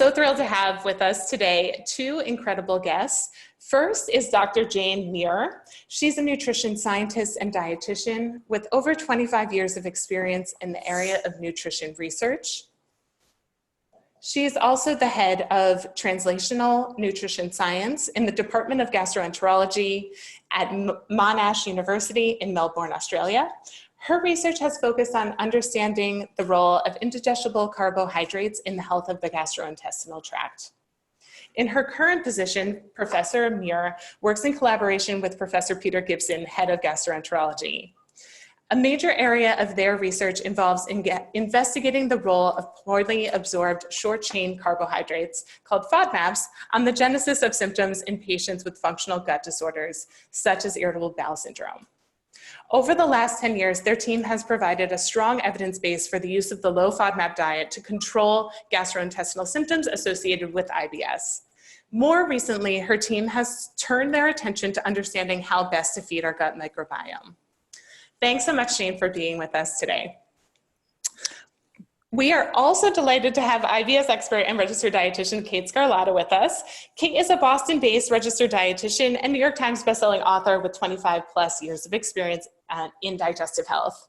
So thrilled to have with us today two incredible guests. First is Dr. Jane Muir. She's a nutrition scientist and dietitian with over 25 years of experience in the area of nutrition research. She is also the head of Translational Nutrition Science in the Department of Gastroenterology at Monash University in Melbourne, Australia. Her research has focused on understanding the role of indigestible carbohydrates in the health of the gastrointestinal tract. In her current position, Professor Muir works in collaboration with Professor Peter Gibson, head of gastroenterology. A major area of their research involves investigating the role of poorly absorbed short-chain carbohydrates, called FODMAPs, on the genesis of symptoms in patients with functional gut disorders, such as irritable bowel syndrome. Over the last 10 years, their team has provided a strong evidence base for the use of the low FODMAP diet to control gastrointestinal symptoms associated with IBS. More recently, her team has turned their attention to understanding how best to feed our gut microbiome. Thanks so much, Jane, for being with us today. We are also delighted to have IBS expert and registered dietitian Kate Scarlata with us. Kate is a Boston-based registered dietitian and New York Times bestselling author with 25 plus years of experience in digestive health.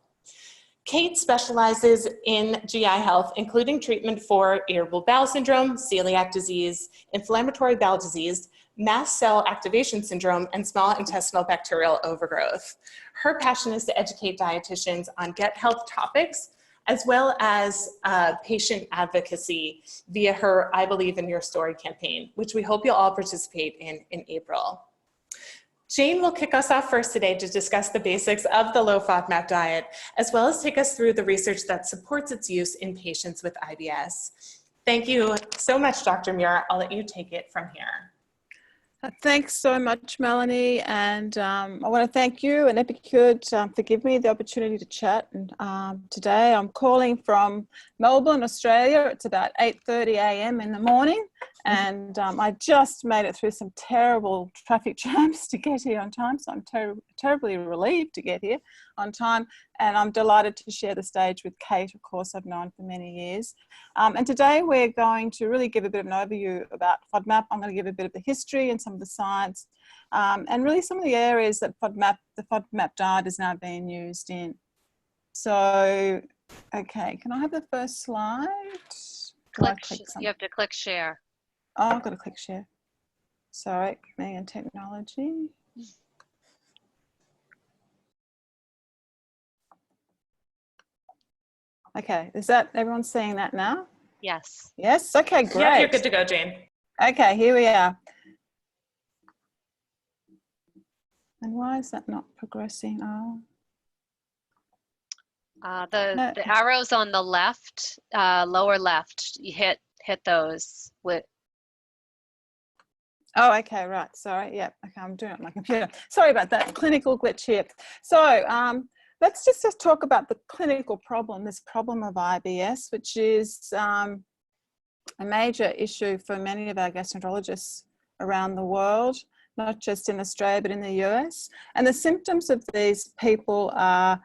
Kate specializes in GI health, including treatment for irritable bowel syndrome, celiac disease, inflammatory bowel disease, mast cell activation syndrome, and small intestinal bacterial overgrowth. Her passion is to educate dietitians on gut health topics, as well as patient advocacy via her I Believe in Your Story campaign, which we hope you'll all participate in April. Jane will kick us off first today to discuss the basics of the low FODMAP diet, as well as take us through the research that supports its use in patients with IBS. Thank you so much, Dr. Muir. I'll let you take it from here. Thanks so much, Melanie, and I want to thank you and Epicured for giving me the opportunity to chat. And today I'm calling from Melbourne, Australia. It's about 8:30 a.m. in the morning, and I just made it through some terrible traffic jams to get here on time, so I'm terribly relieved to get here on time, and I'm delighted to share the stage with Kate, of course, I've known for many years. And today we're going to really give a bit of an overview about FODMAP. I'm going to give a bit of the history and some of the science, and really some of the areas that the FODMAP diet is now being used in. So, okay, can I have the first slide? You have to click share. Oh, I've got to click share. Sorry, me and technology. Okay, is that everyone seeing that now? Yes. Yes, okay, great. Yeah, you're good to go, Jane. Okay, here we are. And why is that not progressing? Oh. The arrows on the left, lower left, you hit those with. Oh, okay, right. Sorry. Yeah. Okay, I'm doing it on my computer. Sorry about that. Clinical glitch here. So let's just talk about the clinical problem, this problem of IBS, which is a major issue for many of our gastroenterologists around the world, not just in Australia, but in the US. And the symptoms of these people are,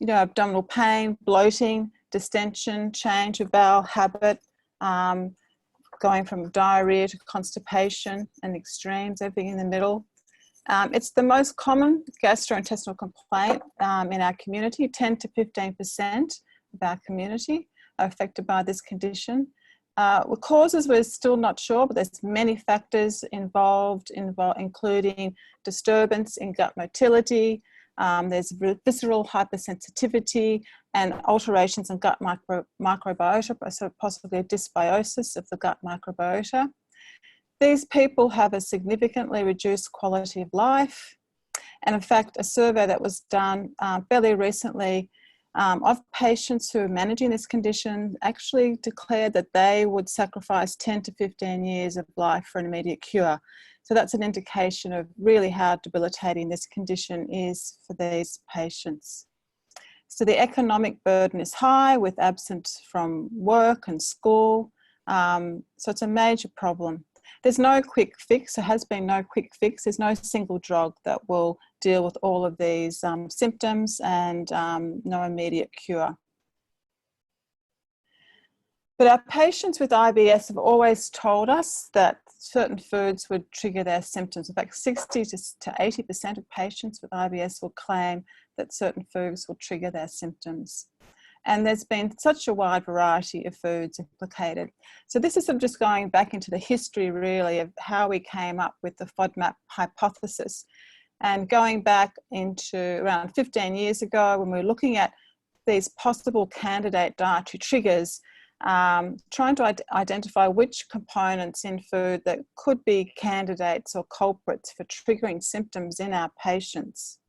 abdominal pain, bloating, distension, change of bowel habit, going from diarrhea to constipation and extremes, everything in the middle. It's the most common gastrointestinal complaint in our community. 10 to 15% of our community are affected by this condition. The causes we're still not sure, but there's many factors involved, including disturbance in gut motility, there's visceral hypersensitivity and alterations in gut microbiota, so possibly a dysbiosis of the gut microbiota. These people have a significantly reduced quality of life. And in fact, a survey that was done fairly recently of patients who are managing this condition actually declared that they would sacrifice 10 to 15 years of life for an immediate cure. So that's an indication of really how debilitating this condition is for these patients. So the economic burden is high with absence from work and school. So it's a major problem. There's no quick fix. There has been no quick fix. There's no single drug that will deal with all of these symptoms and no immediate cure. But our patients with IBS have always told us that certain foods would trigger their symptoms. In fact, 60 to 80% of patients with IBS will claim that certain foods will trigger their symptoms. And there's been such a wide variety of foods implicated. So this is sort of just going back into the history, really, of how we came up with the FODMAP hypothesis. And going back into around 15 years ago, when we were looking at these possible candidate dietary triggers, trying to identify which components in food that could be candidates or culprits for triggering symptoms in our patients.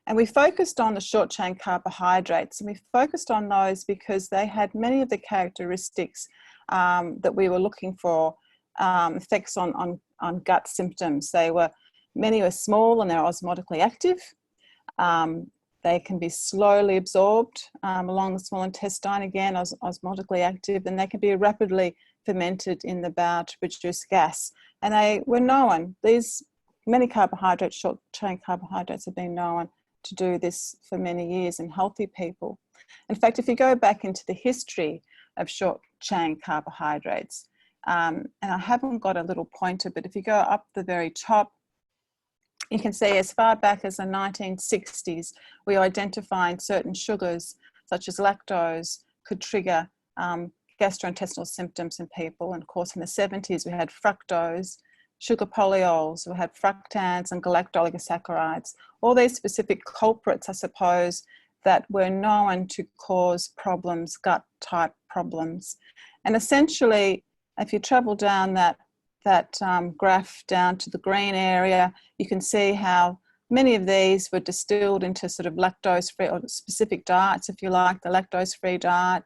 And we focused on the short chain carbohydrates, and we focused on those because they had many of the characteristics that we were looking for, effects on gut symptoms. Many were small and they're osmotically active. They can be slowly absorbed along the small intestine, again, osmotically active, and they can be rapidly fermented in the bowel to produce gas. And they were known, many carbohydrates, short chain carbohydrates, have been known to do this for many years in healthy people. In fact, if you go back into the history of short chain carbohydrates, and I haven't got a little pointer, but if you go up the very top, you can see as far back as the 1960s, we identified certain sugars, such as lactose, could trigger gastrointestinal symptoms in people. And of course, in the 70s, we had fructose, sugar polyols, we had fructans and galacto-oligosaccharides, all these specific culprits, I suppose, that were known to cause problems, gut-type problems. And essentially, if you travel down that graph down to the green area, you can see how many of these were distilled into sort of lactose-free or specific diets, if you like, the lactose-free diet.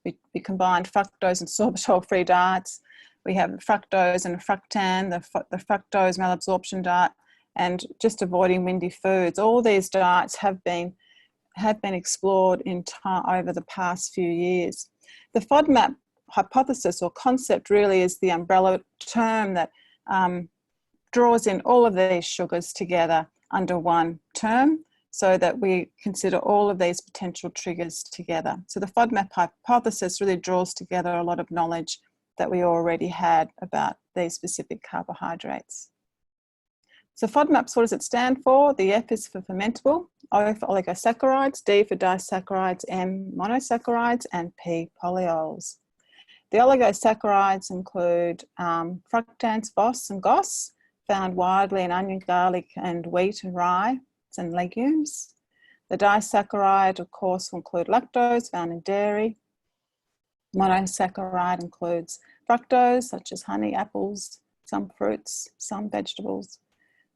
We combined fructose and sorbitol-free diets. We have fructose and fructan, the fructose malabsorption diet, and just avoiding windy foods. All these diets have been explored over the past few years. The FODMAP hypothesis or concept really is the umbrella term that draws in all of these sugars together under one term, so that we consider all of these potential triggers together. So the FODMAP hypothesis really draws together a lot of knowledge that we already had about these specific carbohydrates. So FODMAPs, what does it stand for? The F is for fermentable, O for oligosaccharides, D for disaccharides, M monosaccharides, and P polyols. The oligosaccharides include fructans, FOS, and GOS, found widely in onion, garlic, and wheat and rye and legumes. The disaccharide, of course, will include lactose, found in dairy. Monosaccharide includes fructose, such as honey, apples, some fruits, some vegetables.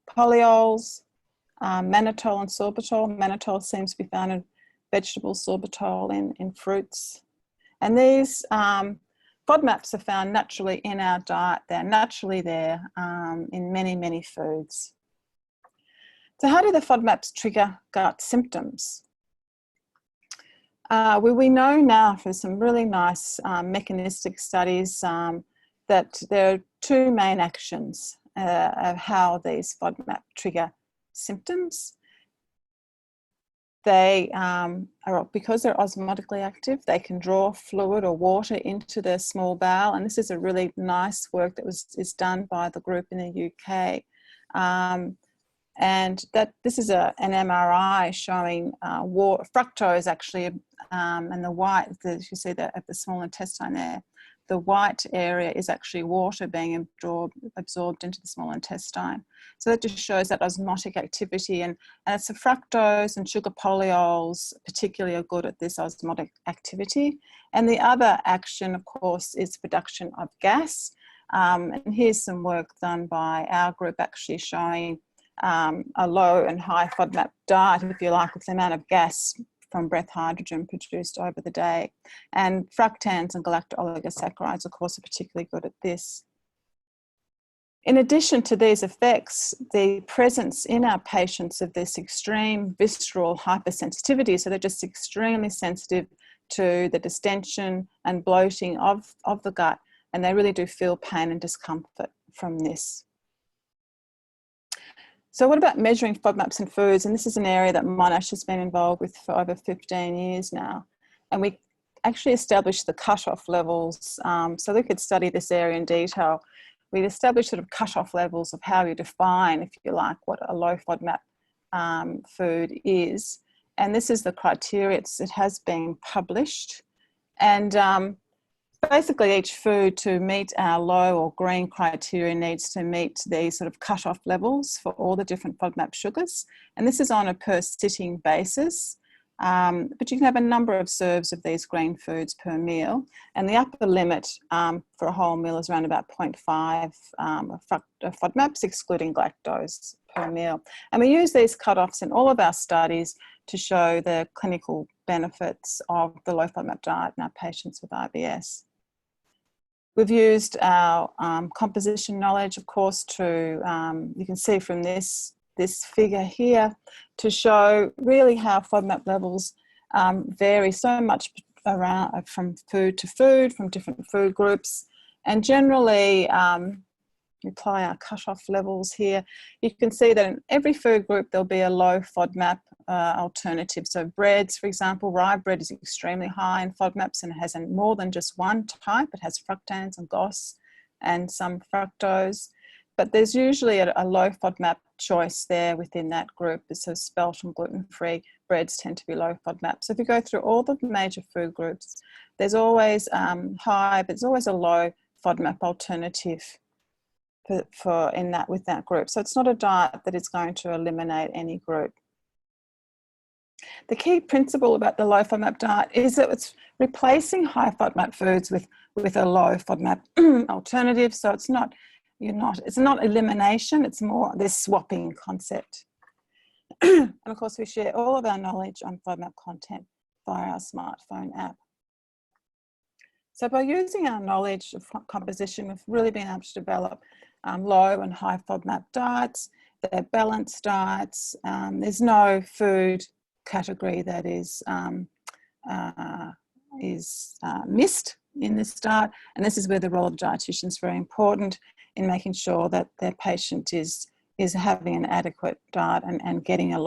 Polyols, mannitol and sorbitol. Mannitol seems to be found in vegetables, sorbitol in fruits. And these FODMAPs are found naturally in our diet. They're naturally there in many, many foods. So how do the FODMAPs trigger gut symptoms? We know now from some really nice mechanistic studies that there are two main actions of how these FODMAP trigger symptoms. They because they're osmotically active, they can draw fluid or water into the small bowel, and this is a really nice work that is done by the group in the UK. And that this is an MRI showing fructose actually, and the white, you see that at the small intestine there, the white area is actually water being absorbed into the small intestine. So that just shows that osmotic activity, and it's the fructose and sugar polyols particularly are good at this osmotic activity. And the other action, of course, is production of gas. And here's some work done by our group actually showing a low and high FODMAP diet, if you like, with the amount of gas from breath hydrogen produced over the day. And fructans and galacto-oligosaccharides, of course, are particularly good at this. In addition to these effects, the presence in our patients of this extreme visceral hypersensitivity, so they're just extremely sensitive to the distension and bloating of the gut, and they really do feel pain and discomfort from this. So what about measuring FODMAPs in foods? And this is an area that Monash has been involved with for over 15 years now. And we actually established the cutoff levels so they could study this area in detail. We'd established sort of cutoff levels of how you define, if you like, what a low FODMAP food is. And this is the criteria. It has been published. And basically each food to meet our low or green criteria needs to meet these sort of cutoff levels for all the different FODMAP sugars. And this is on a per sitting basis. But you can have a number of serves of these green foods per meal, and the upper limit for a whole meal is around about 0.5 FODMAPs, excluding lactose, per meal. And we use these cutoffs in all of our studies to show the clinical benefits of the low FODMAP diet in our patients with IBS. We've used our composition knowledge, of course, to, you can see from this figure here, to show really how FODMAP levels vary so much around from food to food, from different food groups. And generally, we apply our cutoff levels here. You can see that in every food group, there'll be a low FODMAP alternative. So breads, for example, rye bread is extremely high in FODMAPs, and it has more than just one type. It has fructans and GOS and some fructose. But there's usually a low FODMAP choice there within that group. So spelt and gluten-free breads tend to be low FODMAP. So if you go through all the major food groups, there's always high, but there's always a low FODMAP alternative with that group. So it's not a diet that is going to eliminate any group. The key principle about the low FODMAP diet is that it's replacing high FODMAP foods with a low FODMAP alternative. So it's not elimination, it's more this swapping concept. And of course, we share all of our knowledge on FODMAP content via our smartphone app. So by using our knowledge of composition, we've really been able to develop low and high FODMAP diets. They're balanced diets. There's no food category that is missed in this diet. And this is where the role of dietitian is very important, in making sure that their patient is having an adequate diet and getting a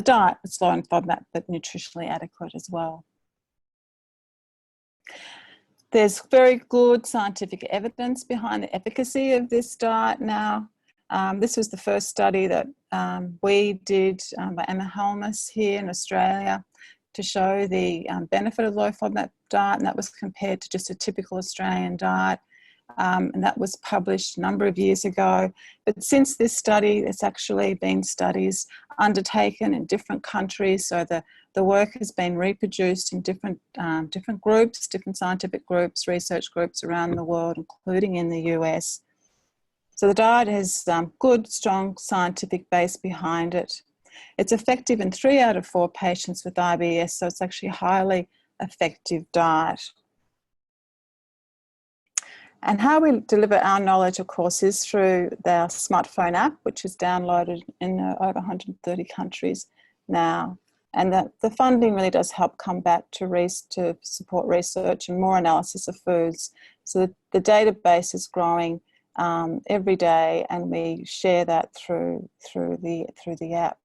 diet that's low in FODMAP but nutritionally adequate as well. There's very good scientific evidence behind the efficacy of this diet now. This was the first study that we did by Emma Helmus here in Australia to show the benefit of low FODMAP diet, and that was compared to just a typical Australian diet. And that was published a number of years ago. But since this study, there's actually been studies undertaken in different countries. So the work has been reproduced in different groups, different scientific groups, research groups around the world, including in the US. So the diet has good, strong scientific base behind it. It's effective in 3 out of 4 patients with IBS, so it's actually a highly effective diet. And how we deliver our knowledge, of course, is through our smartphone app, which is downloaded in over 130 countries now. And the funding really does help come back to support research and more analysis of foods. So the database is growing every day, and we share that through the app.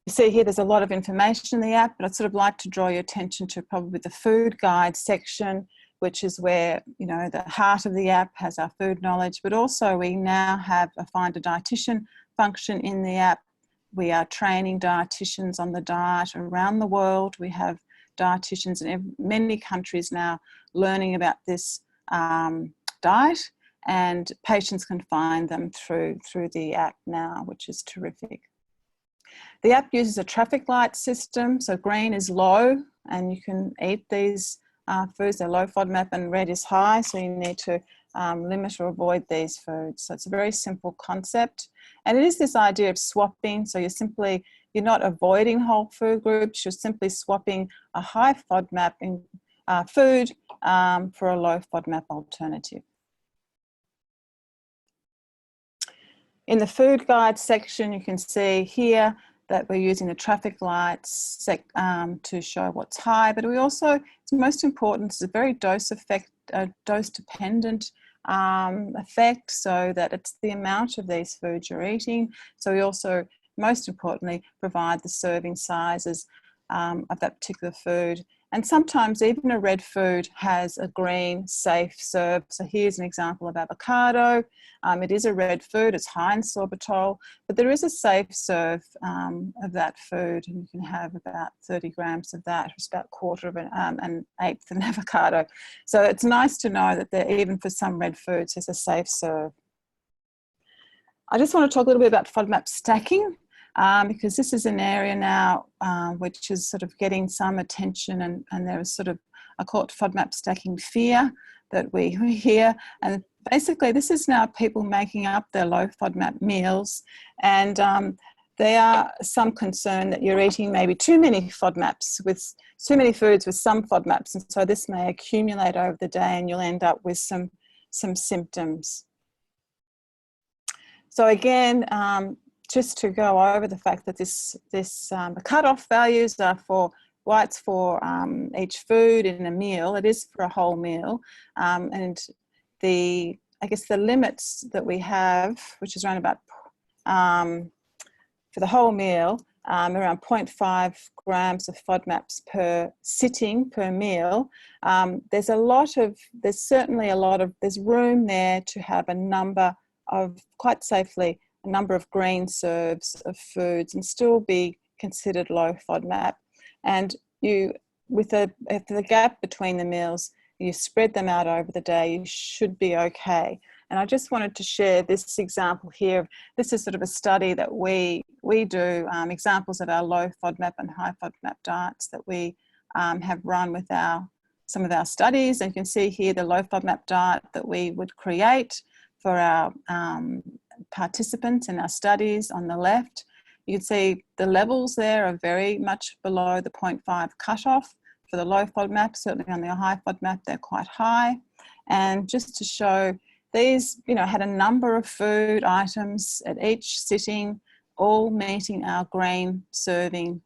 You see here there's a lot of information in the app, but I'd sort of like to draw your attention to probably the food guide section, which is where, the heart of the app has our food knowledge, but also we now have a Find a Dietitian function in the app. We are training dietitians on the diet around the world. We have dietitians in many countries now learning about this diet, and patients can find them through the app now, which is terrific. The app uses a traffic light system, so green is low, and you can eat these foods. They're low FODMAP, and red is high, so you need to limit or avoid these foods. So it's a very simple concept, and it is this idea of swapping. So you're not avoiding whole food groups, you're simply swapping a high FODMAP food for a low FODMAP alternative. In the food guide section, you can see here that we're using the traffic lights to show what's high, but we also, it's most important, it's a very dose-dependent effect, so that it's the amount of these foods you're eating. So we also, most importantly, provide the serving sizes of that particular food. And sometimes even a red food has a green safe serve. So here's an example of avocado. It is a red food, it's high in sorbitol, but there is a safe serve of that food, and you can have about 30 grams of that, it's about quarter of an eighth of an avocado. So it's nice to know that there, even for some red foods, there's a safe serve. I just want to talk a little bit about FODMAP stacking. Because this is an area now which is sort of getting some attention, and there is sort of, I call it FODMAP stacking fear that we hear. And basically this is now people making up their low FODMAP meals, and there are some concern that you're eating maybe too many FODMAPs, with too many foods with some FODMAPs, and so this may accumulate over the day and you'll end up with some symptoms. So again, just to go over the fact that the cutoff values are for whites for each food in a meal. It is for a whole meal, and I guess the limits that we have, which is around about for the whole meal, around 0.5 grams of FODMAPs per sitting per meal. There's certainly a lot of room there to have a number of, quite safely, a number of green serves of foods and still be considered low FODMAP. And with the gap between the meals, you spread them out over the day, you should be okay. And I just wanted to share this example here. This is sort of a study that we do, examples of our low FODMAP and high FODMAP diets that we have run with some of our studies. And you can see here the low FODMAP diet that we would create for our participants in our studies on the left. You can see the levels there are very much below the 0.5 cutoff for the low FODMAP. Certainly on the high FODMAP, they're quite high. And just to show, these, had a number of food items at each sitting, all meeting our grain serving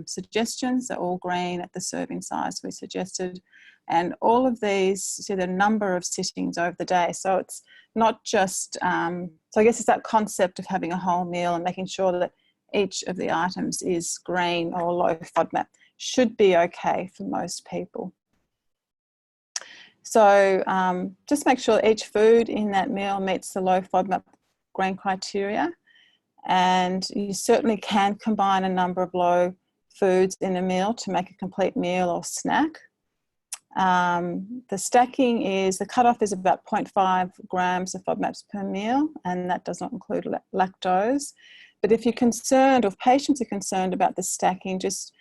suggestions. They're all grain at the serving size we suggested. And all of these, see the number of sittings over the day. So it's not just, so I guess it's that concept of having a whole meal and making sure that each of the items is green or low FODMAP. Should be okay for most people. So just make sure each food in that meal meets the low FODMAP grain criteria. And you certainly can combine a number of low foods in a meal to make a complete meal or snack. The stacking is, the cutoff is about 0.5 grams of FODMAPs per meal, and that does not include lactose. But if you're concerned, or if patients are concerned about the stacking, just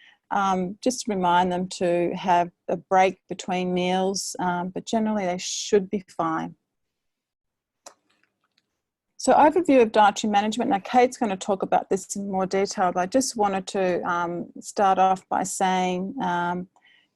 remind them to have a break between meals, but generally they should be fine. So overview of dietary management. Now Kate's going to talk about this in more detail, but I just wanted to start off by saying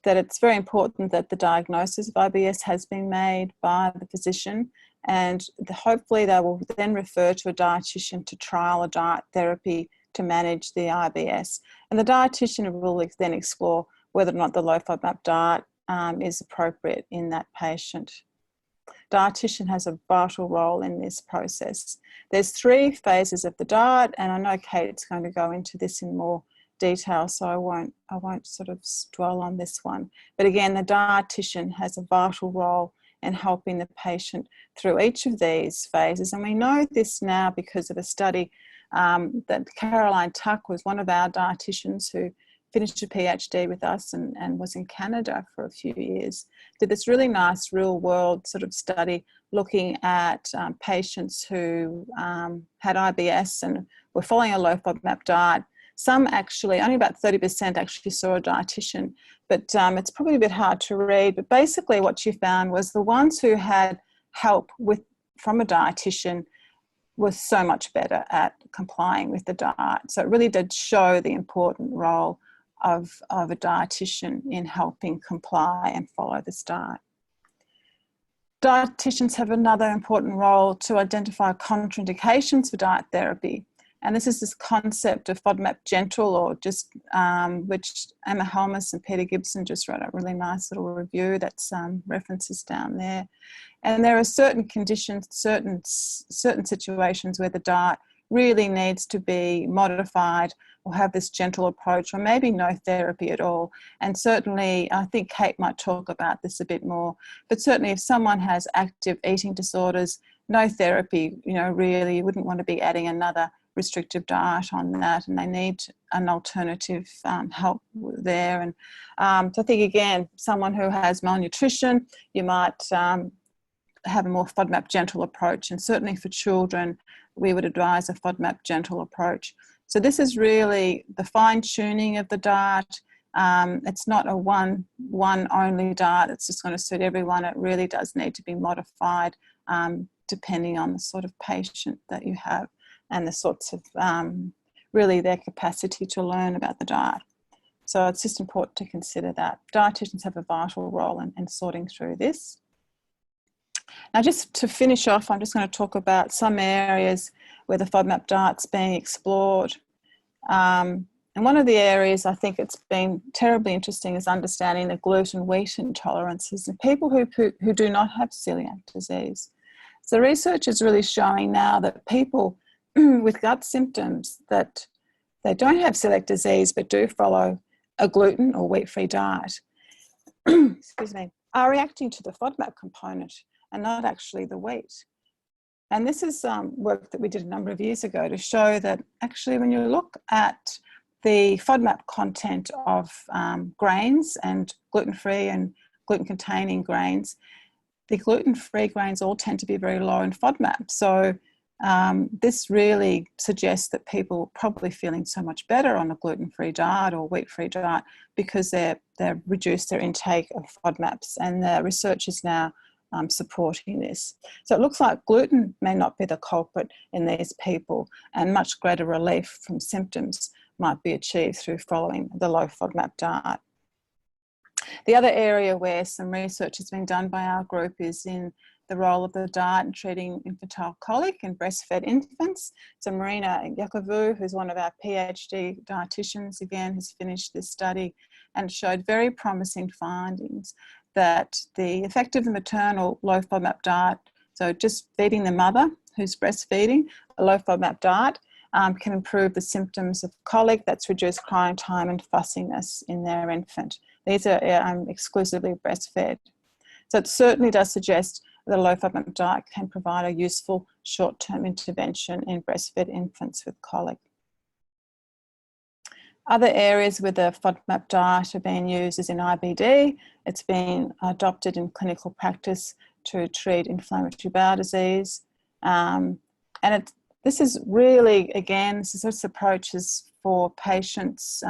that it's very important that the diagnosis of IBS has been made by the physician, and hopefully they will then refer to a dietitian to trial a diet therapy to manage the IBS. And the dietitian will then explore whether or not the low FODMAP diet is appropriate in that patient. Dietitian has a vital role in this process. There's 3 phases of the diet, and I know Kate's going to go into this in more detail, so I won't sort of dwell on this one. But again, the dietitian has a vital role in helping the patient through each of these phases. And we know this now because of a study that Caroline Tuck was one of our dietitians who finished a PhD with us and was in Canada for a few years. Did this really nice real world sort of study looking at patients who had IBS and were following a low FODMAP diet. Some actually, only about 30% actually saw a dietitian, but it's probably a bit hard to read. But basically what she found was the ones who had help from a dietitian was so much better at complying with the diet. So it really did show the important role of a dietitian in helping comply and follow this diet. Dietitians have another important role to identify contraindications for diet therapy. And this is this concept of FODMAP gentle, or just, which Emma Helmus and Peter Gibson just wrote a really nice little review that's references down there. And there are certain conditions, certain situations where the diet really needs to be modified or have this gentle approach, or maybe no therapy at all. And certainly, I think Kate might talk about this a bit more, but certainly if someone has active eating disorders, no therapy, you know, really, you wouldn't want to be adding another restrictive diet on that, and they need an alternative help there. And so I think, again, someone who has malnutrition, you might have a more FODMAP gentle approach, and certainly for children, we would advise a FODMAP gentle approach. So this is really the fine-tuning of the diet. It's not a one only diet. It's just going to suit everyone. It really does need to be modified depending on the sort of patient that you have and the sorts of, really their capacity to learn about the diet. So it's just important to consider that. Dietitians have a vital role in sorting through this. Now, just to finish off, I'm just going to talk about some areas where the FODMAP diet's being explored. And one of the areas I think it's been terribly interesting is understanding the gluten wheat intolerances in people who do not have celiac disease. So the research is really showing now that people with gut symptoms that they don't have celiac disease but do follow a gluten or wheat-free diet, excuse me, are reacting to the FODMAP component and not actually the wheat. And this is work that we did a number of years ago to show that actually when you look at the FODMAP content of grains and gluten-free and gluten-containing grains, the gluten-free grains all tend to be very low in FODMAP. So this really suggests that people are probably feeling so much better on a gluten-free diet or wheat-free diet because they've reduced their intake of FODMAPs, and the research is now supporting this. So it looks like gluten may not be the culprit in these people, and much greater relief from symptoms might be achieved through following the low FODMAP diet. The other area where some research has been done by our group is in the role of the diet in treating infantile colic in breastfed infants. So Marina Yakovou, who's one of our PhD dietitians, again, has finished this study and showed very promising findings that the effect of the maternal low FODMAP diet, so just feeding the mother who's breastfeeding, a low FODMAP diet, can improve the symptoms of colic. That's reduced crying time and fussiness in their infant. These are exclusively breastfed. So it certainly does suggest that a low FODMAP diet can provide a useful short-term intervention in breastfed infants with colic. Other areas where the FODMAP diet are being used is in IBD. It's been adopted in clinical practice to treat inflammatory bowel disease. This is really, again, this approach is for patients,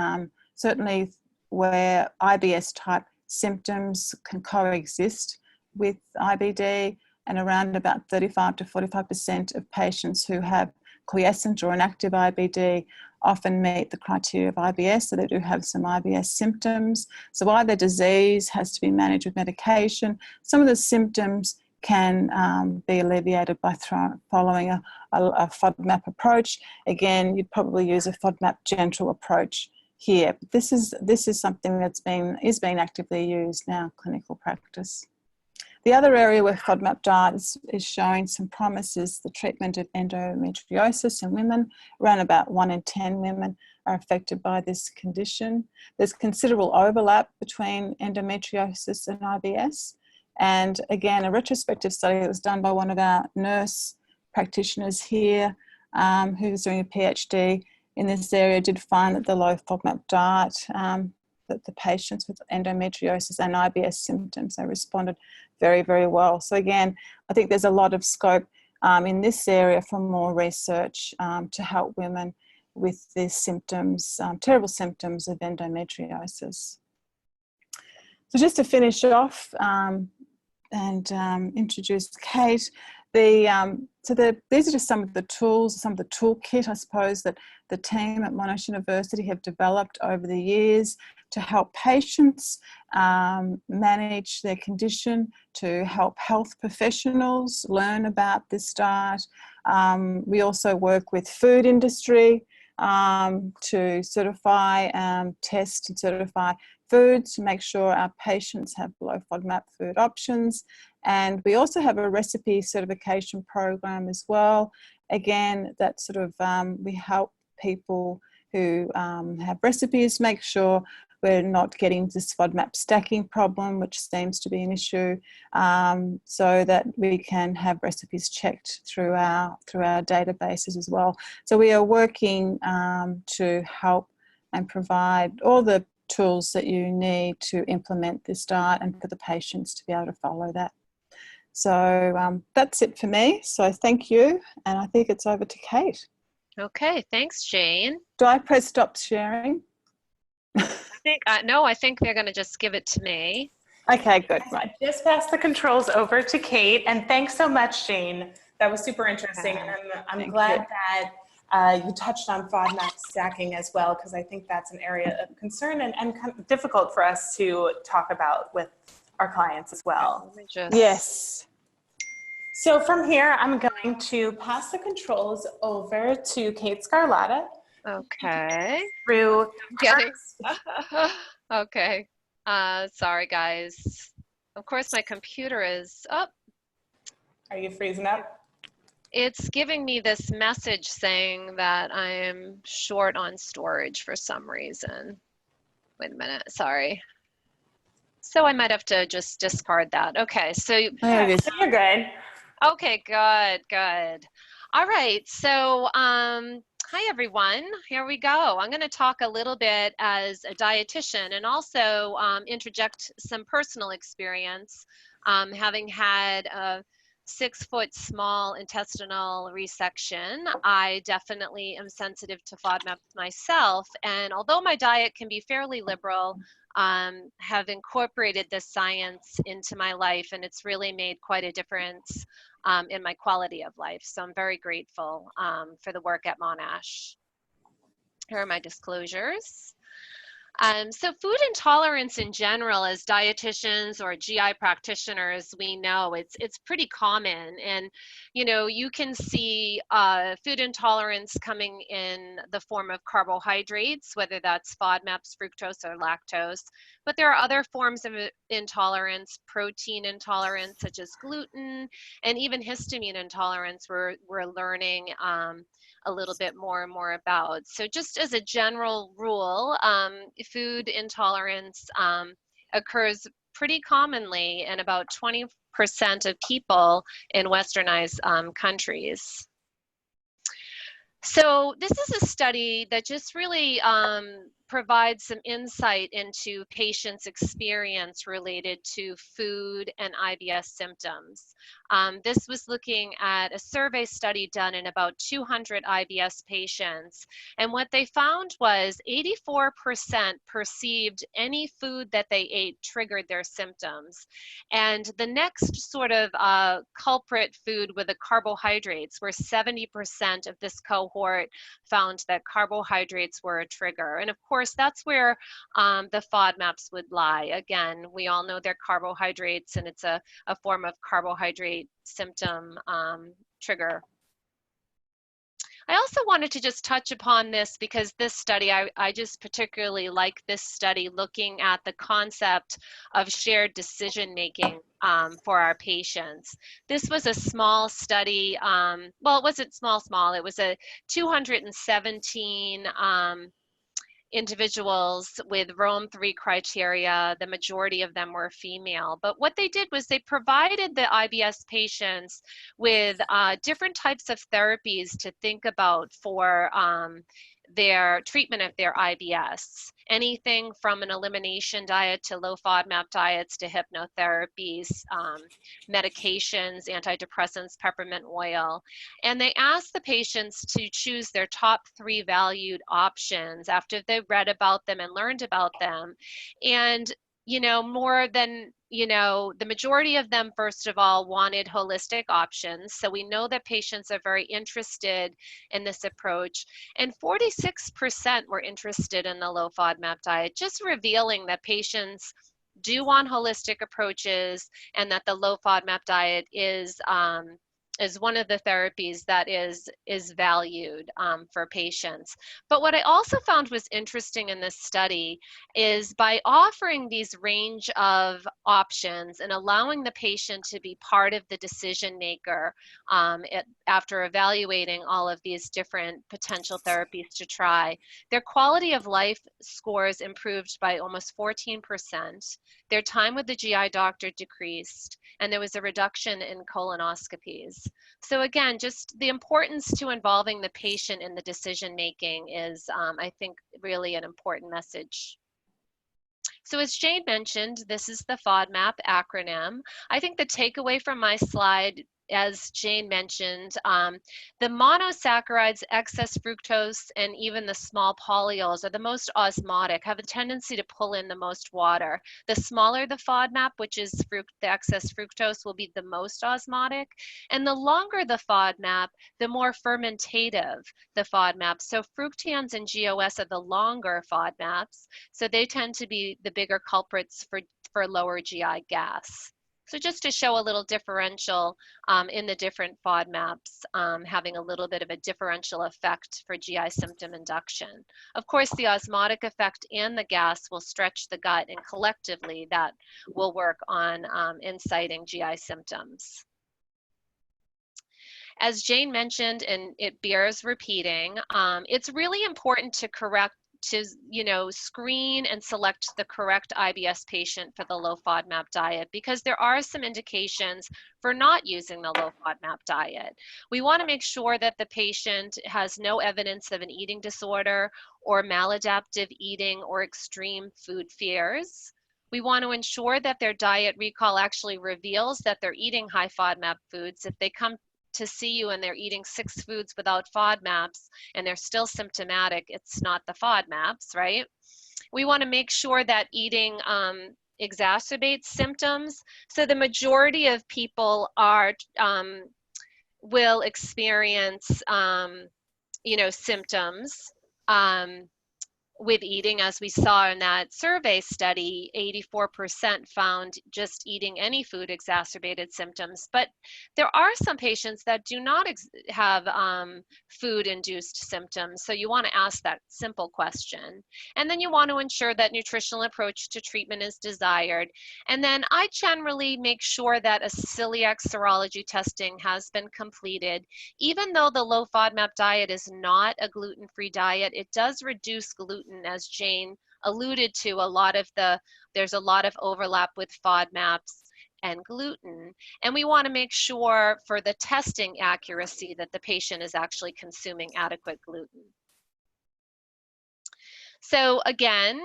certainly where IBS type symptoms can coexist with IBD, and around about 35 to 45% of patients who have quiescent or inactive IBD often meet the criteria of IBS, so they do have some IBS symptoms. So while their disease has to be managed with medication, some of the symptoms can be alleviated by following a FODMAP approach. Again, you'd probably use a FODMAP gentle approach here. But this is something that's is being actively used now in clinical practice. The other area where FODMAP diet is showing some promise is the treatment of endometriosis in women. Around about 1 in 10 women are affected by this condition. There's considerable overlap between endometriosis and IBS. And again, a retrospective study that was done by one of our nurse practitioners here, who was doing a PhD in this area, did find that the low FODMAP diet, that the patients with endometriosis and IBS symptoms, they responded very, very well. So again, I think there's a lot of scope in this area for more research to help women with these symptoms, terrible symptoms of endometriosis. So just to finish off and introduce Kate, these are just some of the tools, some of the toolkit, I suppose, that the team at Monash University have developed over the years to help patients manage their condition, to help health professionals learn about this diet. We also work with food industry to certify, test and certify foods to make sure our patients have low FODMAP food options. And we also have a recipe certification program as well. Again, that sort of, we help people who have recipes make sure we're not getting this FODMAP stacking problem, which seems to be an issue, so that we can have recipes checked through our databases as well. So we are working to help and provide all the tools that you need to implement this diet and for the patients to be able to follow that. So that's it for me. So thank you. And I think it's over to Kate. Okay, thanks, Jane. Do I press stop sharing? I think they're going to just give it to me. Okay, good. Right. Just pass the controls over to Kate. And thanks so much, Jane. That was super interesting. And I'm glad that you touched on FODMAP stacking as well, because I think that's an area of concern and kind of difficult for us to talk about with our clients as well. Yes. So from here, I'm going to pass the controls over to Kate Scarlata. Okay. Through okay. Sorry, guys. Of course, my computer is up. Are you freezing up? It's giving me this message saying that I am short on storage for some reason. Wait a minute. Sorry. So I might have to just discard that. Okay. So you're good. Okay, good. All right, so hi everyone, here we go. I'm going to talk a little bit as a dietitian and also interject some personal experience. Having had a 6-foot small intestinal resection, I definitely am sensitive to FODMAPs myself, and although my diet can be fairly liberal, have incorporated this science into my life, and it's really made quite a difference in my quality of life. So I'm very grateful for the work at Monash. Here are my disclosures. So food intolerance in general, as dietitians or GI practitioners, we know it's pretty common. And, you know, you can see food intolerance coming in the form of carbohydrates, whether that's FODMAPs, fructose, or lactose. But there are other forms of intolerance, protein intolerance, such as gluten, and even histamine intolerance we're learning a little bit more and more about. So just as a general rule, food intolerance occurs pretty commonly in about 20% of people in westernized countries. So this is a study that just really provides some insight into patients' experience related to food and IBS symptoms. This was looking at a survey study done in about 200 IBS patients, and what they found was 84% perceived any food that they ate triggered their symptoms. And the next sort of culprit food were the carbohydrates, where 70% of this cohort found that carbohydrates were a trigger. And of course, that's where the FODMAPs would lie. Again, we all know they're carbohydrates, and it's a form of carbohydrate symptom trigger. I also wanted to just touch upon this because this study, I just particularly like this study looking at the concept of shared decision making for our patients. This was a small study, well, it wasn't small, it was a 217 individuals with Rome 3 criteria. The majority of them were female. But what they did was they provided the IBS patients with different types of therapies to think about for their treatment of their IBS. Anything from an elimination diet to low FODMAP diets to hypnotherapies, medications, antidepressants, peppermint oil. And they asked the patients to choose their top 3 valued options after they read about them and learned about them. And you know, more than, you know, the majority of them, first of all, wanted holistic options. So we know that patients are very interested in this approach. And 46% were interested in the low FODMAP diet, just revealing that patients do want holistic approaches and that the low FODMAP diet is one of the therapies that is valued for patients. But what I also found was interesting in this study is by offering these range of options and allowing the patient to be part of the decision maker after evaluating all of these different potential therapies to try, their quality of life scores improved by almost 14%. Their time with the GI doctor decreased, and there was a reduction in colonoscopies. So again, just the importance to involving the patient in the decision making is, I think, really an important message. So as Jane mentioned, this is the FODMAP acronym. I think the takeaway from my slide, as Jane mentioned, the monosaccharides, excess fructose, and even the small polyols are the most osmotic, have a tendency to pull in the most water. The smaller the FODMAP, which is the excess fructose, will be the most osmotic. And the longer the FODMAP, the more fermentative the FODMAP. So fructans and GOS are the longer FODMAPs, so they tend to be the bigger culprits for lower GI gas. So just to show a little differential in the different FODMAPs, having a little bit of a differential effect for GI symptom induction. Of course, the osmotic effect and the gas will stretch the gut, and collectively that will work on inciting GI symptoms. As Jane mentioned, and it bears repeating, it's really important to screen and select the correct IBS patient for the low FODMAP diet, because there are some indications for not using the low FODMAP diet. We want to make sure that the patient has no evidence of an eating disorder or maladaptive eating or extreme food fears. We want to ensure that their diet recall actually reveals that they're eating high FODMAP foods. If they come to see you and they're eating 6 foods without FODMAPs and they're still symptomatic, it's not the FODMAPs, right? We want to make sure that eating exacerbates symptoms. So the majority of people will experience symptoms with eating. As we saw in that survey study, 84% found just eating any food exacerbated symptoms. But there are some patients that do not have food-induced symptoms. So you want to ask that simple question. And then you want to ensure that nutritional approach to treatment is desired. And then I generally make sure that a celiac serology testing has been completed. Even though the low FODMAP diet is not a gluten-free diet, it does reduce gluten. As Jane alluded to, there's a lot of overlap with FODMAPs and gluten. And we want to make sure for the testing accuracy that the patient is actually consuming adequate gluten. So again,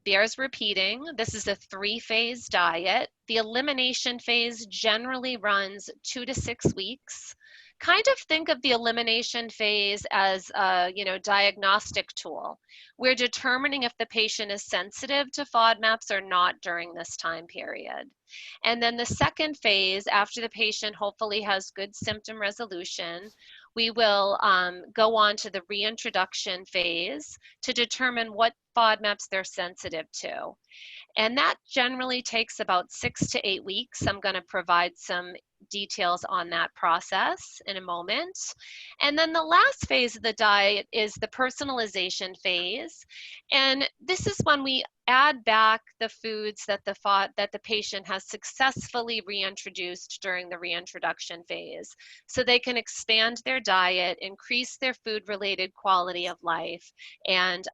bears repeating, this is a 3-phase diet. The elimination phase generally runs 2 to 6 weeks. Kind of think of the elimination phase as a diagnostic tool. We're determining if the patient is sensitive to FODMAPs or not during this time period. And then the second phase, after the patient hopefully has good symptom resolution, we will go on to the reintroduction phase to determine what FODMAPs they're sensitive to. And that generally takes about 6 to 8 weeks. I'm going to provide some details on that process in a moment. And then the last phase of the diet is the personalization phase. And this is when we add back the foods that the patient has successfully reintroduced during the reintroduction phase. So they can expand their diet, increase their food-related quality of life, and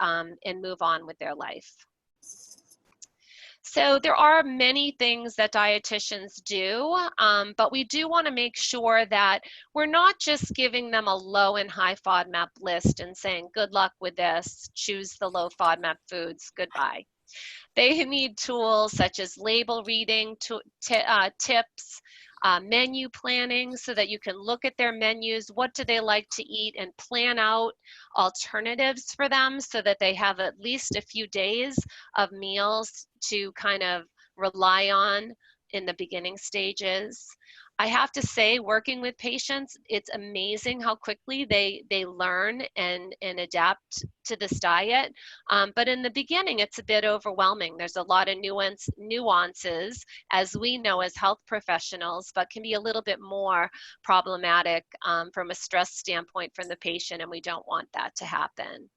move on with their life. So there are many things that dietitians do, but we do want to make sure that we're not just giving them a low and high FODMAP list and saying, good luck with this, choose the low FODMAP foods, goodbye. They need tools such as label reading, tips, menu planning, so that you can look at their menus, what do they like to eat, and plan out alternatives for them so that they have at least a few days of meals to kind of rely on in the beginning stages. I have to say, working with patients, it's amazing how quickly they learn and adapt to this diet. But in the beginning, it's a bit overwhelming. There's a lot of nuances, as we know as health professionals, but can be a little bit more problematic from a stress standpoint from the patient, and we don't want that to happen.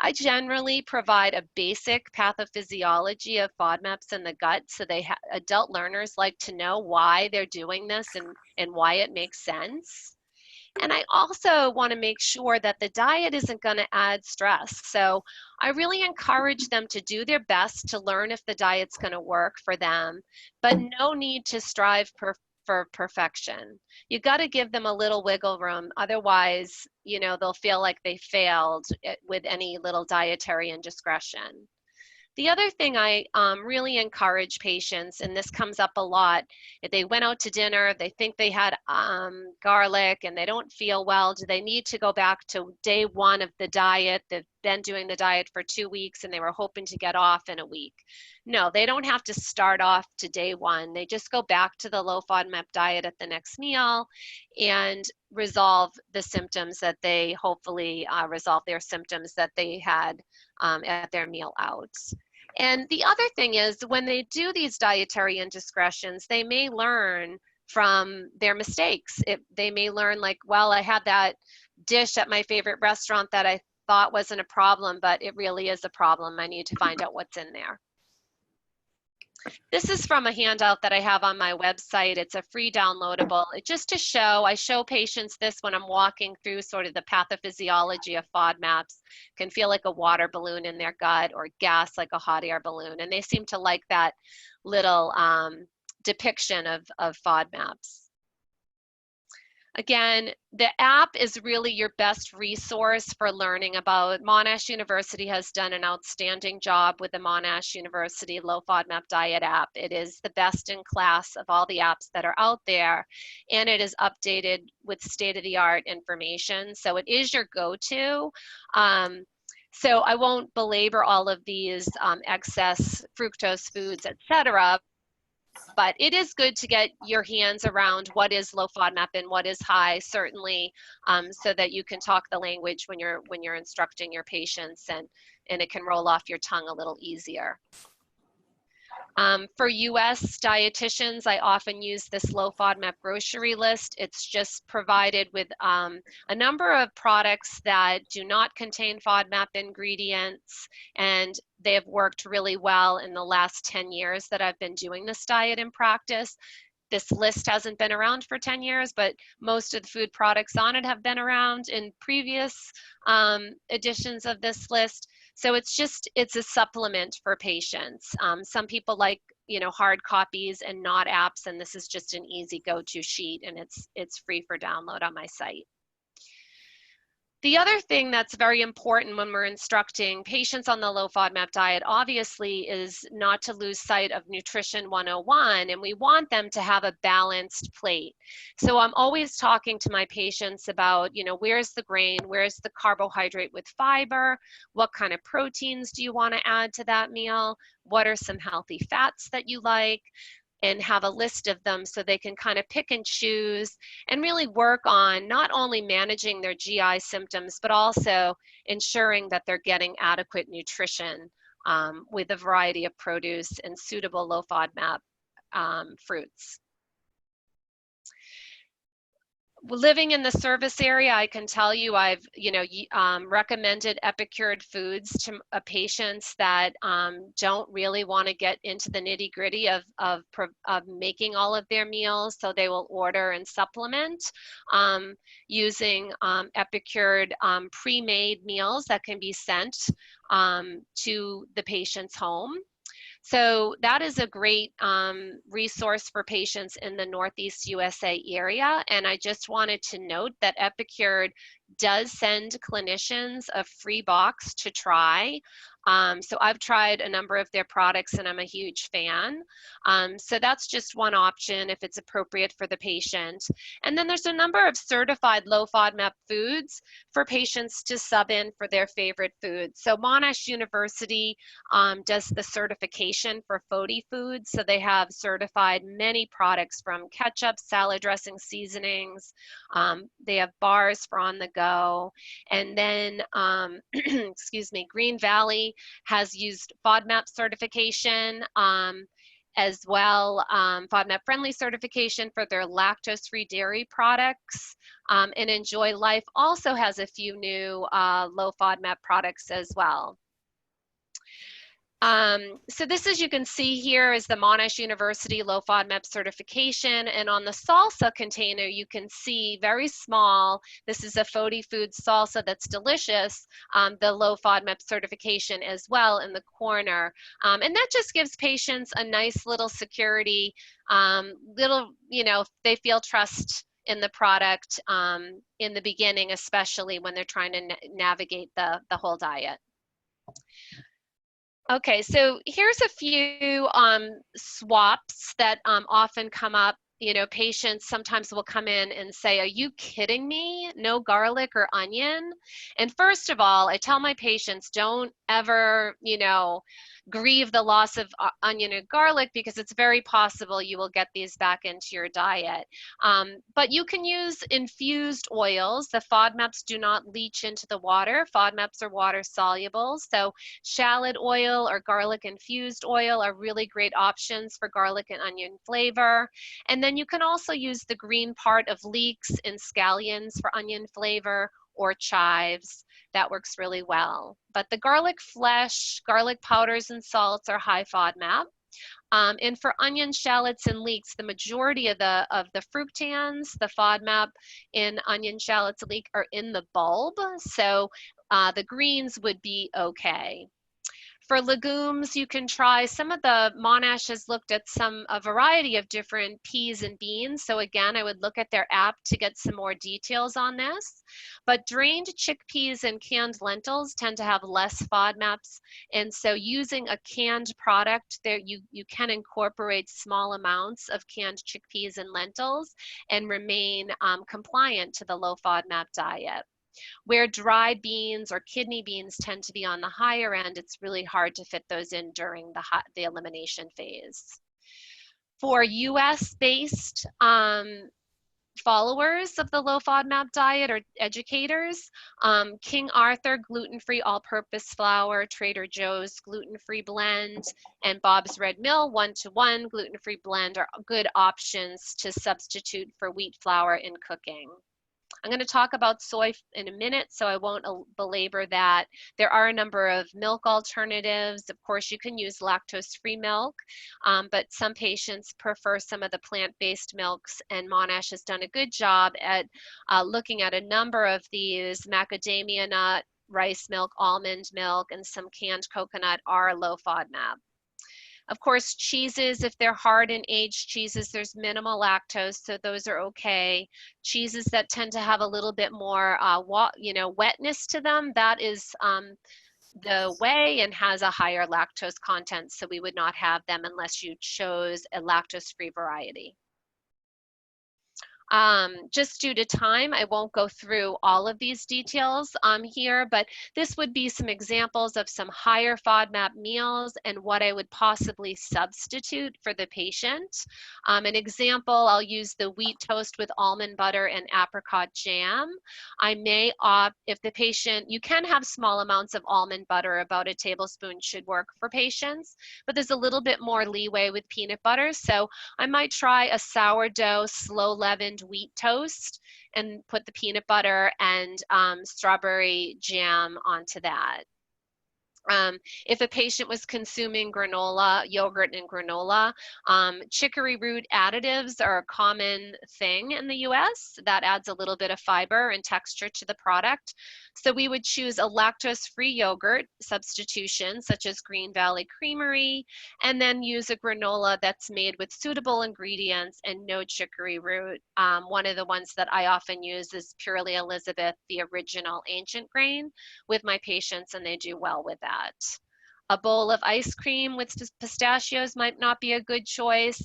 I generally provide a basic pathophysiology of FODMAPs in the gut, so adult learners like to know why they're doing this and why it makes sense. And I also want to make sure that the diet isn't going to add stress. So I really encourage them to do their best to learn if the diet's going to work for them, but no need to strive for perfection. You got to give them a little wiggle room. Otherwise, you know, they'll feel like they failed with any little dietary indiscretion. The other thing I really encourage patients, and this comes up a lot, if they went out to dinner, they think they had garlic and they don't feel well, do they need to go back to day one of the diet? They've been doing the diet for 2 weeks and they were hoping to get off in a week. No, they don't have to start off to day one. They just go back to the low FODMAP diet at the next meal and resolve the symptoms that they hopefully resolve their symptoms that they had at their meal out. And the other thing is, when they do these dietary indiscretions, they may learn from their mistakes. They may learn, like, well, I had that dish at my favorite restaurant that I thought wasn't a problem, but it really is a problem. I need to find out what's in there. This is from a handout that I have on my website. It's a free downloadable. Just to show, I show patients this when I'm walking through sort of the pathophysiology of FODMAPs. Can feel like a water balloon in their gut or gas like a hot air balloon. And they seem to like that little depiction of FODMAPs. Again, the app is really your best resource for learning about. Monash University has done an outstanding job with the Monash University Low FODMAP Diet app. It is the best in class of all the apps that are out there, and it is updated with state-of-the-art information. So it is your go-to. So I won't belabor all of these excess fructose foods, etc. But it is good to get your hands around what is low FODMAP and what is high, certainly, so that you can talk the language when you're instructing your patients, and it can roll off your tongue a little easier. For US dietitians, I often use this low FODMAP grocery list. It's just provided with a number of products that do not contain FODMAP ingredients, and they have worked really well in the last 10 years that I've been doing this diet in practice. This list hasn't been around for 10 years, but most of the food products on it have been around in previous editions of this list. So it's a supplement for patients. Some people like, you know, hard copies and not apps, and this is just an easy go-to sheet, and it's free for download on my site. The other thing that's very important when we're instructing patients on the low FODMAP diet, obviously, is not to lose sight of Nutrition 101, and we want them to have a balanced plate. So I'm always talking to my patients about, you know, where's the grain, where's the carbohydrate with fiber, what kind of proteins do you want to add to that meal, what are some healthy fats that you like, and have a list of them so they can kind of pick and choose and really work on not only managing their GI symptoms, but also ensuring that they're getting adequate nutrition with a variety of produce and suitable low FODMAP fruits. Living in the service area, I can tell you I've recommended Epicured foods to patients that don't really want to get into the nitty gritty of making all of their meals, so they will order and supplement using Epicured pre-made meals that can be sent to the patient's home. So that is a great resource for patients in the Northeast USA area. And I just wanted to note that Epicured does send clinicians a free box to try So I've tried a number of their products and I'm a huge fan. So that's just one option if it's appropriate for the patient. And then there's a number of certified low FODMAP foods for patients to sub in for their favorite foods. So Monash University does the certification for FODI foods. So they have certified many products from ketchup, salad dressing, seasonings. They have bars for on the go. And then, excuse me, Green Valley has used FODMAP certification as well, FODMAP friendly certification for their lactose-free dairy products. And Enjoy Life also has a few new low FODMAP products as well. So this, as you can see here, is the Monash University Low FODMAP certification. And on the salsa container, you can see very small, this is a FODI food salsa that's delicious, the low FODMAP certification as well in the corner. And that just gives patients a nice little security, they feel trust in the product in the beginning, especially when they're trying to navigate the whole diet. Okay, so here's a few swaps that often come up. You know, patients sometimes will come in and say, are you kidding me? No garlic or onion? And first of all, I tell my patients, don't ever, grieve the loss of onion and garlic, because it's very possible you will get these back into your diet. But you can use infused oils. The FODMAPs do not leach into the water. FODMAPs are water soluble. So shallot oil or garlic infused oil are really great options for garlic and onion flavor. And then you can also use the green part of leeks and scallions for onion flavor, or chives. That works really well. But the garlic flesh, garlic powders and salts are high FODMAP. And for onion, shallots, and leeks, the majority of the fructans, the FODMAP in onion, shallots, and leek are in the bulb. So the greens would be okay. For legumes, you can try some of the, Monash has looked at a variety of different peas and beans. So again, I would look at their app to get some more details on this. But drained chickpeas and canned lentils tend to have less FODMAPs. And so using a canned product, there you can incorporate small amounts of canned chickpeas and lentils and remain compliant to the low FODMAP diet. Where dry beans or kidney beans tend to be on the higher end, it's really hard to fit those in during the elimination phase. For US-based followers of the low FODMAP diet or educators, King Arthur gluten-free all-purpose flour, Trader Joe's gluten-free blend, and Bob's Red Mill 1-to-1 gluten-free blend are good options to substitute for wheat flour in cooking. I'm going to talk about soy in a minute, so I won't belabor that. There are a number of milk alternatives. Of course, you can use lactose-free milk, but some patients prefer some of the plant-based milks, and Monash has done a good job at looking at a number of these. Macadamia nut, rice milk, almond milk, and some canned coconut are low FODMAP. Of course, cheeses, if they're hard and aged cheeses, there's minimal lactose, so those are okay. Cheeses that tend to have a little bit more, wetness to them, that is the way and has a higher lactose content, so we would not have them unless you chose a lactose-free variety. Just due to time, I won't go through all of these details here, but this would be some examples of some higher FODMAP meals and what I would possibly substitute for the patient. An example, I'll use the wheat toast with almond butter and apricot jam. I may opt, if the patient, you can have small amounts of almond butter, about a tablespoon should work for patients, but there's a little bit more leeway with peanut butter. So I might try a sourdough, slow leavened wheat toast and put the peanut butter and strawberry jam onto that. If a patient was consuming granola, yogurt and granola, chicory root additives are a common thing in the US. That adds a little bit of fiber and texture to the product. So we would choose a lactose-free yogurt substitution, such as Green Valley Creamery, and then use a granola that's made with suitable ingredients and no chicory root. One of the ones that I often use is Purely Elizabeth, the original ancient grain, with my patients, and they do well with that. A bowl of ice cream with pistachios might not be a good choice,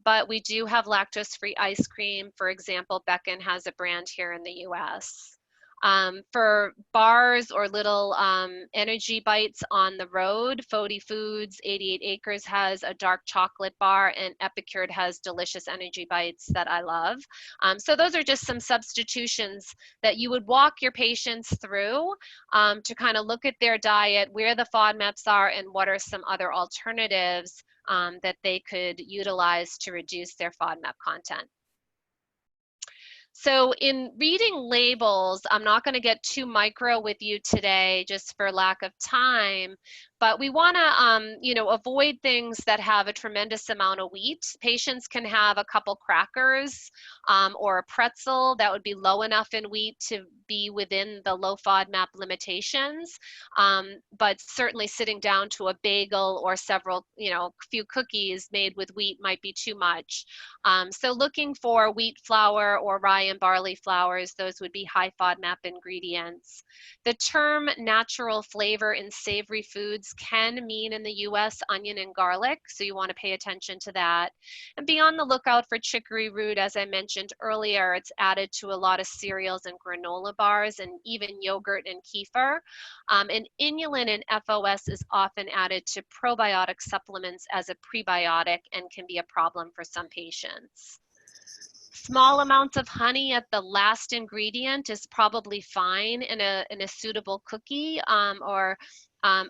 but we do have lactose-free ice cream. For example, Beckin has a brand here in the US. For bars or little energy bites on the road, Fody Foods, 88 Acres has a dark chocolate bar, and Epicured has delicious energy bites that I love. So those are just some substitutions that you would walk your patients through to kind of look at their diet, where the FODMAPs are, and what are some other alternatives that they could utilize to reduce their FODMAP content. So in reading labels, I'm not going to get too micro with you today just for lack of time, but we want to, you know, avoid things that have a tremendous amount of wheat. Patients can have a couple crackers or a pretzel that would be low enough in wheat to be within the low FODMAP limitations, but certainly sitting down to a bagel or several, you know, few cookies made with wheat might be too much. So looking for wheat flour or rye and barley flours, those would be high FODMAP ingredients. The term natural flavor in savory foods can mean in the US onion and garlic, so you want to pay attention to that. And be on the lookout for chicory root. As I mentioned earlier, it's added to a lot of cereals and granola bars and even yogurt and kefir. And inulin and FOS is often added to probiotic supplements as a prebiotic and can be a problem for some patients. Small amounts of honey at the last ingredient is probably fine in a suitable cookie or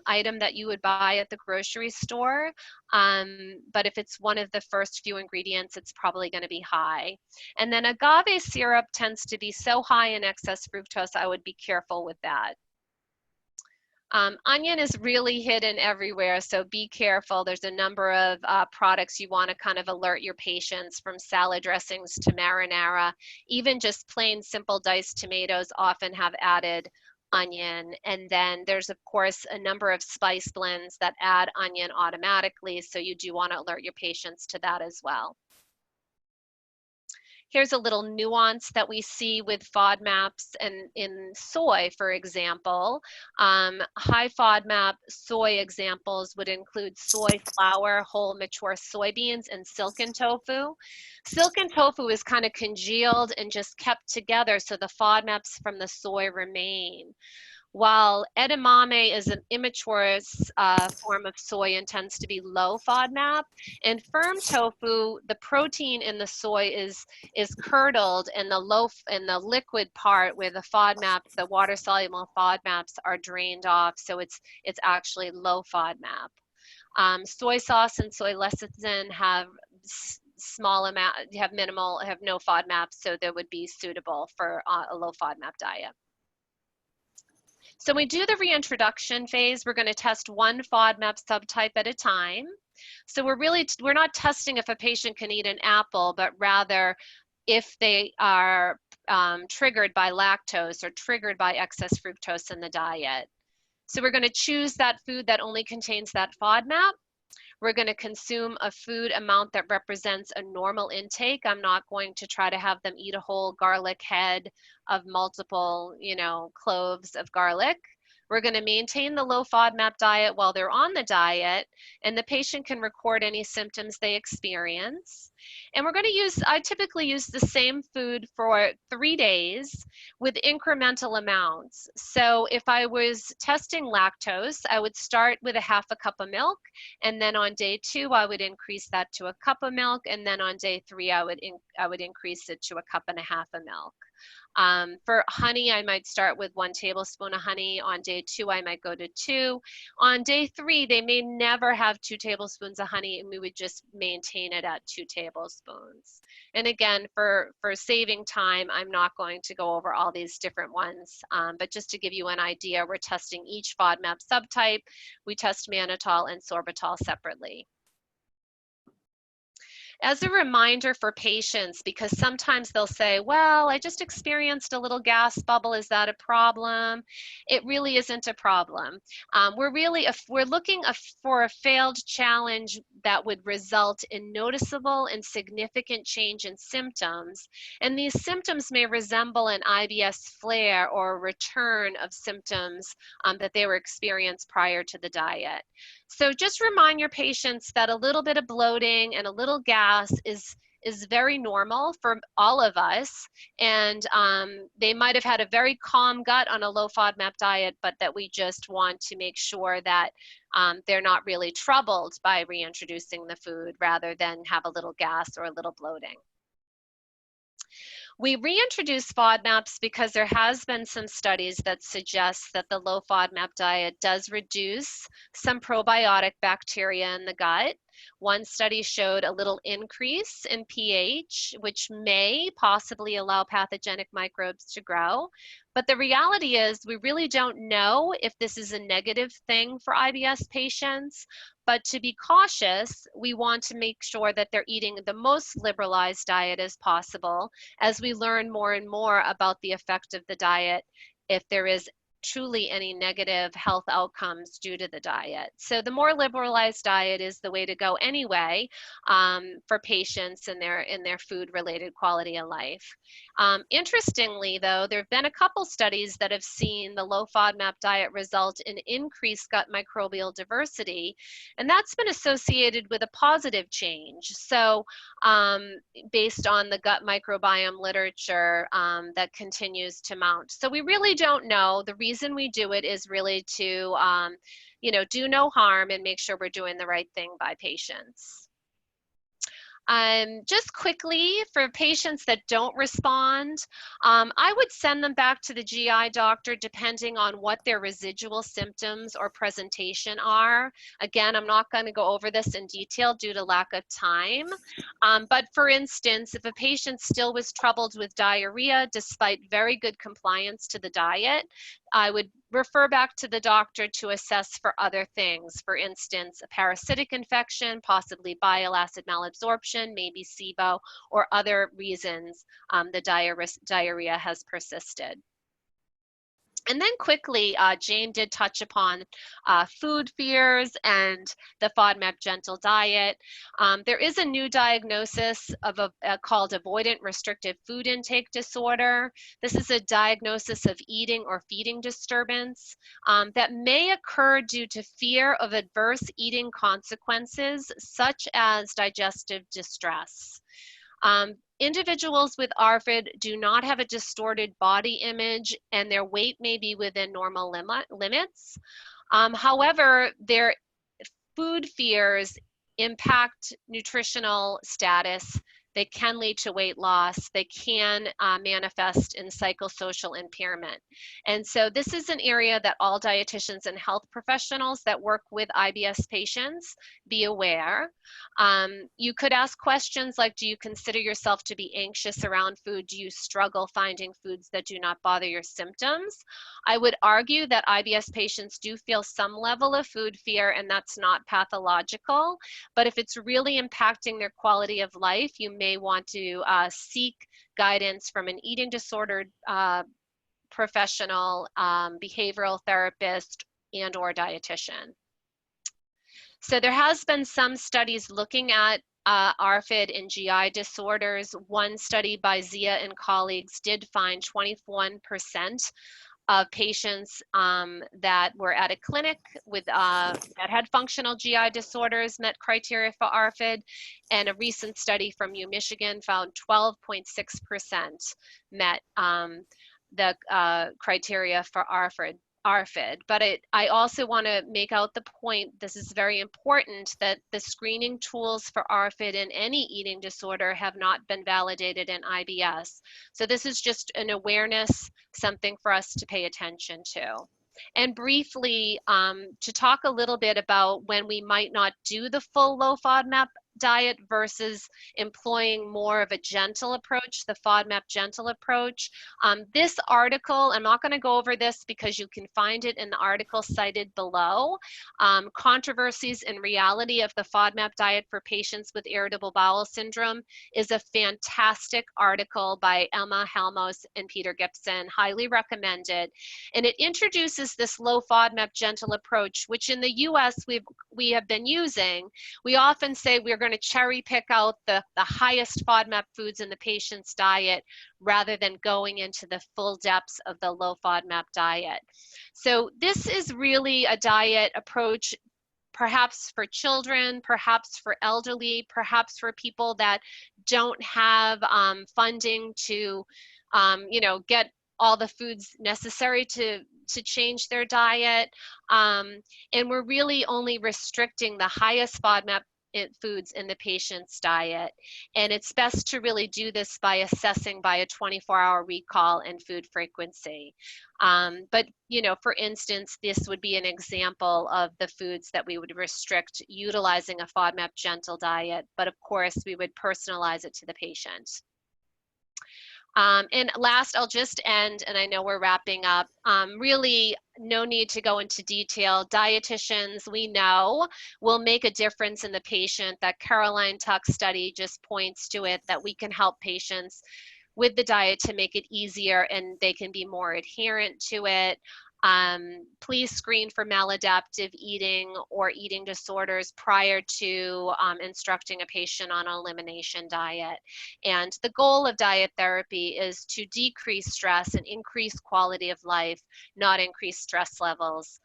item that you would buy at the grocery store. But if it's one of the first few ingredients, it's probably going to be high. And then agave syrup tends to be so high in excess fructose, I would be careful with that. Onion is really hidden everywhere, so be careful. There's a number of products you want to kind of alert your patients, from salad dressings to marinara. Even just plain simple diced tomatoes often have added onion. And then there's, of course, a number of spice blends that add onion automatically, so you do want to alert your patients to that as well. Here's a little nuance that we see with FODMAPs and in soy, for example. High FODMAP soy examples would include soy flour, whole mature soybeans, and silken tofu. Silken tofu is kind of congealed and just kept together, so the FODMAPs from the soy remain. While edamame is an immature form of soy and tends to be low FODMAP, in firm tofu, the protein in the soy is curdled, and the liquid part where the FODMAP, the water-soluble FODMAPs, are drained off, so it's actually low FODMAP. Soy sauce and soy lecithin have small amount, have no FODMAP, so they would be suitable for a low FODMAP diet. So when we do the reintroduction phase, we're going to test one FODMAP subtype at a time. So we're not testing if a patient can eat an apple, but rather if they are triggered by lactose or triggered by excess fructose in the diet. So we're going to choose that food that only contains that FODMAP. We're going to consume a food amount that represents a normal intake. I'm not going to try to have them eat a whole garlic head of multiple, cloves of garlic. We're going to maintain the low FODMAP diet while they're on the diet, and the patient can record any symptoms they experience. And we're going to use, I typically use the same food for 3 days with incremental amounts. So if I was testing lactose, I would start with a half a cup of milk, and then on day 2, I would increase that to a cup of milk, and then on day 3, I would increase it to a cup and a half of milk. For honey, I might start with 1 tablespoon of honey. On day 2, I might go to 2. On day 3, they may never have 2 tablespoons of honey, and we would just maintain it at 2 tablespoons. And again, for saving time, I'm not going to go over all these different ones, but just to give you an idea, we're testing each FODMAP subtype. We test mannitol and sorbitol separately. As a reminder for patients, because sometimes they'll say, well, I just experienced a little gas bubble, is that a problem? It really isn't a problem. We're looking for a failed challenge that would result in noticeable and significant change in symptoms. And these symptoms may resemble an IBS flare or a return of symptoms that they were experienced prior to the diet. So just remind your patients that a little bit of bloating and a little gas is very normal for all of us. And they might have had a very calm gut on a low FODMAP diet, but that we just want to make sure that they're not really troubled by reintroducing the food rather than have a little gas or a little bloating. We reintroduce FODMAPs because there has been some studies that suggest that the low FODMAP diet does reduce some probiotic bacteria in the gut. One study showed a little increase in pH, which may possibly allow pathogenic microbes to grow. But the reality is we really don't know if this is a negative thing for IBS patients. But to be cautious, we want to make sure that they're eating the most liberalized diet as possible as we learn more and more about the effect of the diet if there is truly any negative health outcomes due to the diet. So the more liberalized diet is the way to go anyway for patients in their food-related quality of life. Interestingly, though, there have been a couple studies that have seen the low FODMAP diet result in increased gut microbial diversity, and that's been associated with a positive change. So based on the gut microbiome literature that continues to mount. So we really don't know. The reason we do it is really to, do no harm and make sure we're doing the right thing by patients. Just quickly, for patients that don't respond, I would send them back to the GI doctor depending on what their residual symptoms or presentation are. Again, I'm not going to go over this in detail due to lack of time. But for instance, if a patient still was troubled with diarrhea despite very good compliance to the diet, I would refer back to the doctor to assess for other things. For instance, a parasitic infection, possibly bile acid malabsorption, maybe SIBO, or other reasons the diarrhea has persisted. And then quickly, Jane did touch upon food fears and the FODMAP gentle diet. There is a new diagnosis of called avoidant restrictive food intake disorder. This is a diagnosis of eating or feeding disturbance that may occur due to fear of adverse eating consequences, such as digestive distress. Individuals with ARFID do not have a distorted body image and their weight may be within normal limits. However, their food fears impact nutritional status. They can lead to weight loss. They can manifest in psychosocial impairment. And so this is an area that all dietitians and health professionals that work with IBS patients be aware. You could ask questions like, do you consider yourself to be anxious around food? Do you struggle finding foods that do not bother your symptoms? I would argue that IBS patients do feel some level of food fear, and that's not pathological. But if it's really impacting their quality of life, you may want to seek guidance from an eating disordered professional, behavioral therapist, and/or dietitian. So there has been some studies looking at ARFID and GI disorders. One study by Zia and colleagues did find 21% of patients that were at a clinic with that had functional GI disorders met criteria for ARFID, and a recent study from U Michigan found 12.6% met the criteria for ARFID. But I also want to make out the point, this is very important, that the screening tools for ARFID in any eating disorder have not been validated in IBS. So this is just an awareness, something for us to pay attention to. And briefly, to talk a little bit about when we might not do the full low FODMAP diet versus employing more of a gentle approach, the FODMAP gentle approach. This article, I'm not going to go over this because you can find it in the article cited below. Controversies and Reality of the FODMAP Diet for Patients with Irritable Bowel Syndrome is a fantastic article by Emma Halmos and Peter Gibson, highly recommended. And it introduces this low FODMAP gentle approach, which in the US we have been using. We often say we're going to cherry pick out the highest FODMAP foods in the patient's diet rather than going into the full depths of the low FODMAP diet. So this is really a diet approach perhaps for children, perhaps for elderly, perhaps for people that don't have funding to, get all the foods necessary to change their diet. And we're really only restricting the highest FODMAP foods in the patient's diet. And it's best to really do this by assessing by a 24-hour recall and food frequency. But, for instance, this would be an example of the foods that we would restrict utilizing a FODMAP gentle diet. But of course, we would personalize it to the patient. And last, I'll just end, and I know we're wrapping up. Really, no need to go into detail. Dietitians, we know, will make a difference in the patient. That Caroline Tuck's study just points to it, that we can help patients with the diet to make it easier and they can be more adherent to it. Please screen for maladaptive eating or eating disorders prior to instructing a patient on an elimination diet. And the goal of diet therapy is to decrease stress and increase quality of life, not increase stress levels.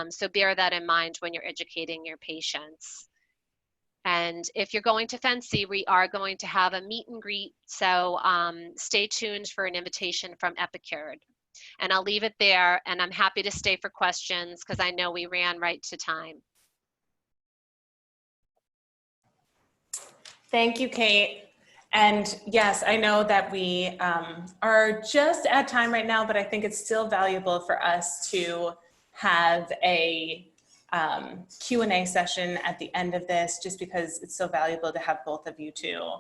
So bear that in mind when you're educating your patients. And if you're going to Fancy, we are going to have a meet and greet. So stay tuned for an invitation from Epicured. And I'll leave it there, and I'm happy to stay for questions because I know we ran right to time. Thank you, Kate. And yes, I know that we are just at time right now, but I think it's still valuable for us to have a Q&A session at the end of this, just because it's so valuable to have both of you to